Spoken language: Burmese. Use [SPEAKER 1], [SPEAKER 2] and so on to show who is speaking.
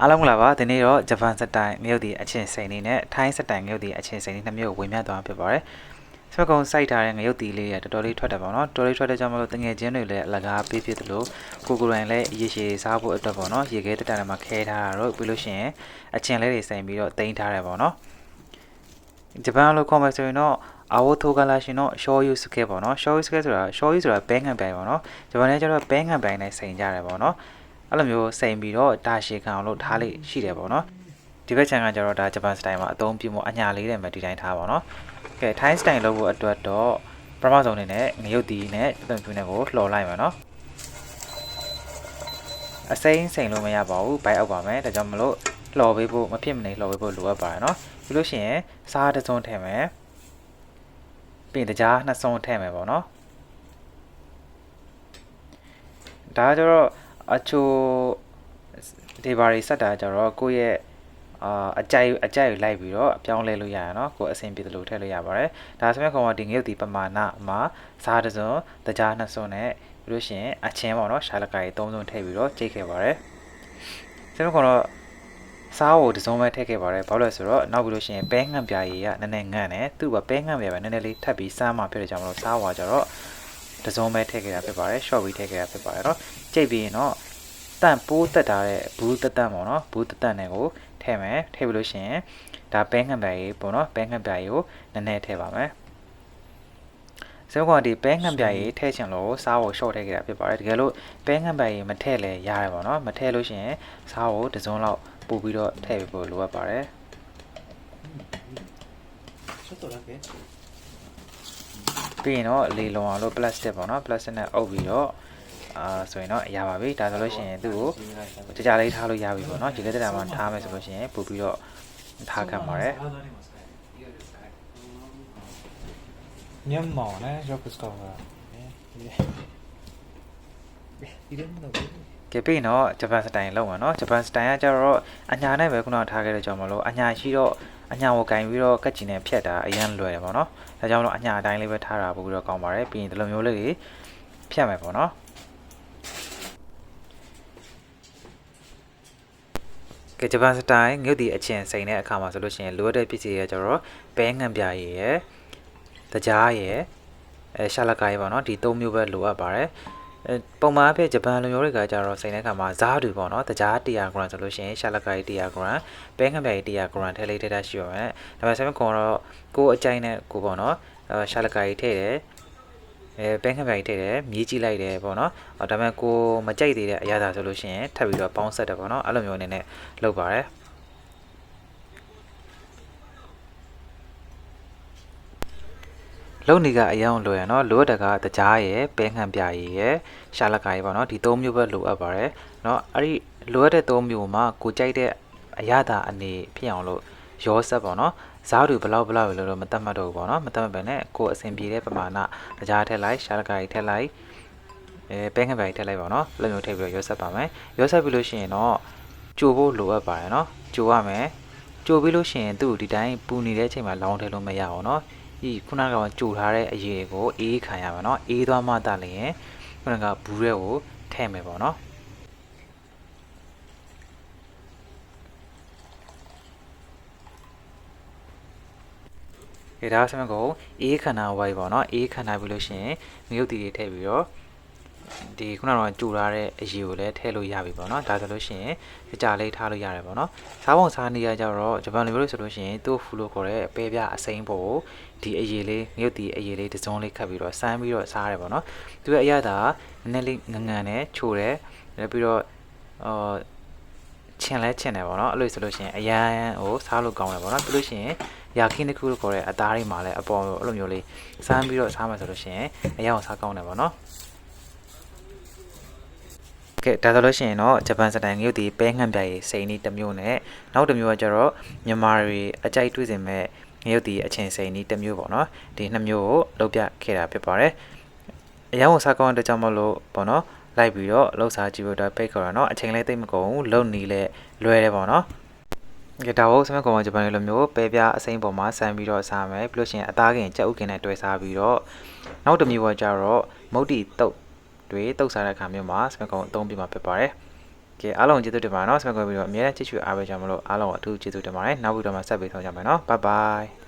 [SPEAKER 1] အားလုံးမင်္ဂလာပါဒီနေ့တော့ဂျပန်စတိုင်ငရုတ်တီအချင်းစိန်နေနဲ့ထိုင်းစတိုင်ငရုတ်တီအချင်းစိန်နေနှစ်မျိုးကိုဝေမျှသွားမှာဖြစ်ပါတယ်။ဆွဲကုံစိုက်ထားတဲ့ငရုတ်တီလေးတွေတော်တော်လေးထွက်တယ်ပေါ့နော်။တော်တော်လေးထွက်တဲ့ကြောင့်မလို့တငယ်ချင်းတွေလည်းအလကားပေးဖြစ်သလိုကိုကိုရိုင်းလည်းရေရှည်စားဖို့အတွက်ပေါ့နော်။ရေခဲတက်တက်မှာခဲထားတာတော့ပြီးလို့ရှိရင်အချင်းလေးတွေစိန်ပြီးတော့တင်ထားတယ်ပေါ့နော်။ဂျပန်လိုခေါ်မှဆိုရင်တော့အာဝိုထိုကလာရှင်တော့ရှောယူစကေပေါ့နော်။ရှောယူစကေဆိုတာဘဲငံပိုင်ပေါ့နော်။ဂျပန်လည်းကျတော့ဘဲငံပိုင်နဲ့စိန်ကြတယ်ပေါ့နော်။အဲ့လိုမျိုးစိန်ပြီးတော့တာရှည်ခံအောင်လို့ထားလေးရှိတယ်ပေါ့နော်ဒီဘက်ခြမ်းကကျတော့ဒါဂျပန်စတိုင်မှာအသုံးပြုမှုအညာလေးတွေမှာဒီတိုင်းထားပါတော့ကဲထိုင်းစတိုင်လုပ်ဖို့အတွက်တော့ပထမဆုံးအနေနဲ့ငရုတ်တီနဲ့တွန်ဖြူနဲ့ကိုလှော်လိုက်ပါနော်အစိမ်းစိန်လို့မရပါဘူးဘိုက်အောက်ပါမယ်ဒါကြောင့်မလို့လှော်ပေးဖို့မဖြစ်မနေလှော်ပေးဖို့လိုအပ်ပါတယ်နော်ပြီးလို့ရှိရင်စားတစ်စုံထည့်မယ်ပြီးရင်တကြားနှစ်စုံထည့်မယ်ပေါ့နော်ဒါကျတော့အချိုဒီဘာတွေစက်တာကျတော့ကိုယ့်ရဲ့အကြိုက်ကိုလိုက်ပြီးတော့အပြောင်းလဲလို့ရရနော်ကိုအဆင်ပြေတယ်လို့ထည့်လို့ရပါတယ်ဒါဆိုရင်ကောင်ကဒီငရုတ်ဒီပမာဏမှာစားတစ်စုံတကြားနှစ်စုံနဲ့ပြီးလို့ရှိရင်အချင်းပေါ့နော်ရှာလကာကြီး၃စုံထည့်ပြီးတော့ကြိတ်ခဲ့ပါတယ်ဆိုတော့ကောင်တော့စားကိုတစ်စုံပဲထည့်ခဲ့ပါတယ်ဘာလို့လဲဆိုတော့နောက်ပြီးလို့ရှိရင်ပဲငန့်ပြားရည်ကနည်းနည်းငန့်တယ်သူ့ပဲငန့်ပြားပဲနည်းနည်းလေးထပ်ပြီးစားမှဖြစ်တဲ့ကြောင့်မလို့စားဝါကြတော့တစ်စုံပဲထည့်ခဲ့တာဖြစ်ပါတယ် short ပြီးထည့်ခဲ့တာဖြစ်ပါတယ်နော်ကြိတ်ပြီးရင်တော့တန့်ပိုးတက်ထားတဲ့ဘူးတက်တန့်ပေါ့နော်ဘူးတက်တန့်နဲ့ကိုထည့်မယ်ထည့်ပြီးလို့ရှိရင်ဒါပဲငံပြားရေးပေါ့နော်ပဲငံပြားရေးကိုနည်းနည်းထည့်ပါမယ်ဆိုတော့ဒီပဲငံပြားရေးထည့်ချင်လို့စားကို short ထည့်ခဲ့တာဖြစ်ပါတယ်တကယ်လို့ပဲငံပြားရေးမထည့်လဲရတယ်ပေါ့နော်မထည့်လို့ရှိရင်စားကိုတစ်စုံလောက်ပို့ပြီးတော့ထည့်ဖို့လိုအပ်ပါတယ်ပြီးရင်တော့လေလုံအောင်လို့ plastic ပေါ့နော် plastic နဲ့အုပ်ပြီးတော့ဆိုရင်တော့ရပါပြီဒါဆိုလို့ရှိရင်သူ့ကိုကြကြလေးထားလို့ရပြီပေါ့နော်ဒီလက်တက်တာမှာထားမယ်ဆိုလို့ရှိရင်ပို့ပြီးတော့ထားခံပါတယ်
[SPEAKER 2] ညမောနဲ့ရော့ကစကောကက
[SPEAKER 1] ဲပြီးတော့ဂျပန်စတိုင်လောက်မှာနော်ဂျပန်စတိုင်ကကျတော့အညာနဲ့ပဲခုနကထားခဲ့တဲ့ကြောင့်မလို့အညာရှိတော့အညာကိုကင်ပြီးတော့ကတ်ချင်နဲ့ဖြတ်တာအရင်လွယ်တယ်ပေါ့နော်ဒါကြောင့်မလို့အညာအတိုင်းလေးပဲထားတာပို့ပြီးတော့ကောင်းပါတယ်ပြီးရင်ဒီလိုမျိုးလေးတွေဖြတ်မယ်ပေါ့နော်ကဲဂျပန်စတိုင်ငုတ်ဒီအချင်းစိန်တဲ့အခါမှာဆိုလို့ရှိရင်လိုအပ်တဲ့ပစ္စည်းတွေကျတော့ပဲငံပြားရည်ရယ်တကြားရယ်ရှာလကာရယ်ပေါ့နော်ဒီ၃မျိုးပဲလိုအပ်ပါတယ်ပုံမှန်အဖြစ်ဂျပန်လူမျိုးတွေကကြတော့စိန်တဲ့အခါမှာဇားတူပေါ့နော်တကြား100 gram ဆိုလို့ရှိရင်ရှာလကာရည်100 gram ပဲငံပြားရည်100 gram ထည့်လိုက်တဲ့ရှိပါမယ်ဒါပေမဲ့ဆက်မကွန်တော့ကိုအကြိုက်နဲ့ကိုပေါ့နော်ရှာလကာရည်ထည့်တယ်ပဲငံပြားရည်ထည့်တယ်မြည်ကြည့်လိုက်တယ်ပေါ့နော်ဒါပေမဲ့ကိုမကြိုက်သေးတဲ့အရာသာဆိုလို့ရှိရင်ထပ်ပြီးတော့ပေါင်းဆက်တယ်ပေါ့နော်အဲ့လိုမျိုးအနေနဲ့လုပ်ပါတယ်လုံနေကအရောင်လိုရနော်လိုအပ်တာကတကြားရယ်ပဲငံပြားရည်ရယ်ရှာလကာရည်ပေါ့နော်ဒီ၃မျိုးပဲလိုအပ်ပါတယ်နော်အဲ့ဒီလိုအပ်တဲ့၃မျိုးမှာကိုကြိုက်တဲ့အရာသာအနေဖြစ်အောင်လို့ရောဆက်ပေါ့နော်ဇာတ်တွေဘလောက်လို့တော့မတတ်မှတ်တော့ဘူးပေါ့နော်မတတ်မှတ်ပဲနဲ့ကိုအဆင်ပြေတဲ့ပမာဏတကြားထည့်လိုက်ရှာလကာရည်ထည့်လိုက်ပဲငံပြားရည်ထည့်လိုက်ပါနော်လက်မျိုးထည့်ပြီးရောဆက်ပါမယ်ရောဆက်ပြီးလို့ရှိရင်တော့ကြိုဖို့လိုအပ်ပါတယ်နော်ကြိုရမယ်ကြိုပြီးလို့ရှိရင်သူ့ဒီတိုင်းပူနေတဲ့အချိန်မှာလောင်းထည့်လို့မရအောင်နော်ဒီခုနကကြိုထားတဲ့အရေးကိုအေးခံရမှာเนาะအေးသွားမှတလည်းရင်ခုနကဘူးရဲကိုထည့်မယ်ပေါ့เนาะဒါဆိုရင်ကိုအေးခန္ဓာဝိုင်းပေါ့เนาะအေးခန္ဓာပြီးလို့ရှိရင်ငရုတ်တီတွေထည့်ပြီးတော့ဒီခုနကကြိုထားတဲ့အရေးကိုလည်းထည့်လို့ရပြီပေါ့เนาะဒါဆိုလို့ရှိရင်ကြလေးထားလို့ရတယ်ပေါ့เนาะစားပုံစားနေရကြတော့ဂျပန်လူမျိုးတွေဆိုလို့ရှိရင်သူ့ဖူလို့ခေါ်တဲ့အပဲပြအစိမ်းပေါ်ဒီအရေးလေးငရုတ်တီအရေးလေးတစ်စုံလေးခတ်ပြီးတော့စမ်းပြီးတော့စားရတယ်ပေါ့เนาะသူရဲ့အရသာနည်းနည်းလေးငငန်နဲ့ချိုတယ်ပြီးတော့ချင်လဲချင်တယ်ပေါ့เนาะအဲ့လိုဆိုလို့ရှိရင်အရန်ကိုစားလို့ကောင်းတယ်ပေါ့เนาะပြီးလို့ရှိရင်ရာခင်းတစ်ခုလို့ခေါ်တဲ့အသားတွေမှာလည်းအပေါ်အဲ့လိုမျိုးလေးစမ်းပြီးတော့စားမှဆိုလို့ရှိရင်အရန်ကိုစားကောင်းတယ်ပေါ့เนาะကဲဒါဆိုလို့ရှိရင်တော့ဂျပန်စတိုင်ငရုတ်တီပဲငံပြားရည်စိန်နီးတစ်မျိုးနဲ့နောက်တစ်မျိုးကကျတော့မြန်မာတွေအကြိုက်တွေ့စင်မဲ့ငရုတ်တီအချင်းစိန်နီးတစ်မျိုးပေါ့နော်ဒီနှစ်မျိုးကိုလုပ်ပြခဲ့တာဖြစ်ပါတယ်အရောင်းစားကောင်းတဲ့ကြောင့်မလို့ပေါ့နော်လိုက်ပြီးတော့လှုပ်စားကြည့်ဖို့တော့ပိတ်ခေါ်တာနော်အချိန်လေးသိမကုန်ဘူးလုံနီလဲလွယ်တယ်ပေါ့နော်ကဲဒါဟုတ်စမကောင်ဂျပန်လိုမျိုးပဲပြားအစိမ်းပေါ်မှာဆန်ပြီးတော့စားမယ်ပြီးလို့ရှိရင်အသားခင်ကြက်ဥခင်နဲ့တွဲစားပြီးတော့နောက်တစ်မျိုးကကျတော့မုတ်တီတုတ်တွေတုတ်စားတဲ့အခါမျိုးမှာစမကောင်အသုံးပြမှာဖြစ်ပါတယ် ကဲအားလုံးကျေးဇူးတင်ပါတယ်နော် subscribe ပြီးတော့အမြဲတမ်းချစ်ချူအားပေးကြမလို့အားလုံးအထူးကျေးဇူးတင်ပါတယ်နောက်ဗီဒီယိုမှာဆက်ပြီးဆောင်ကြမယ်နော် bye bye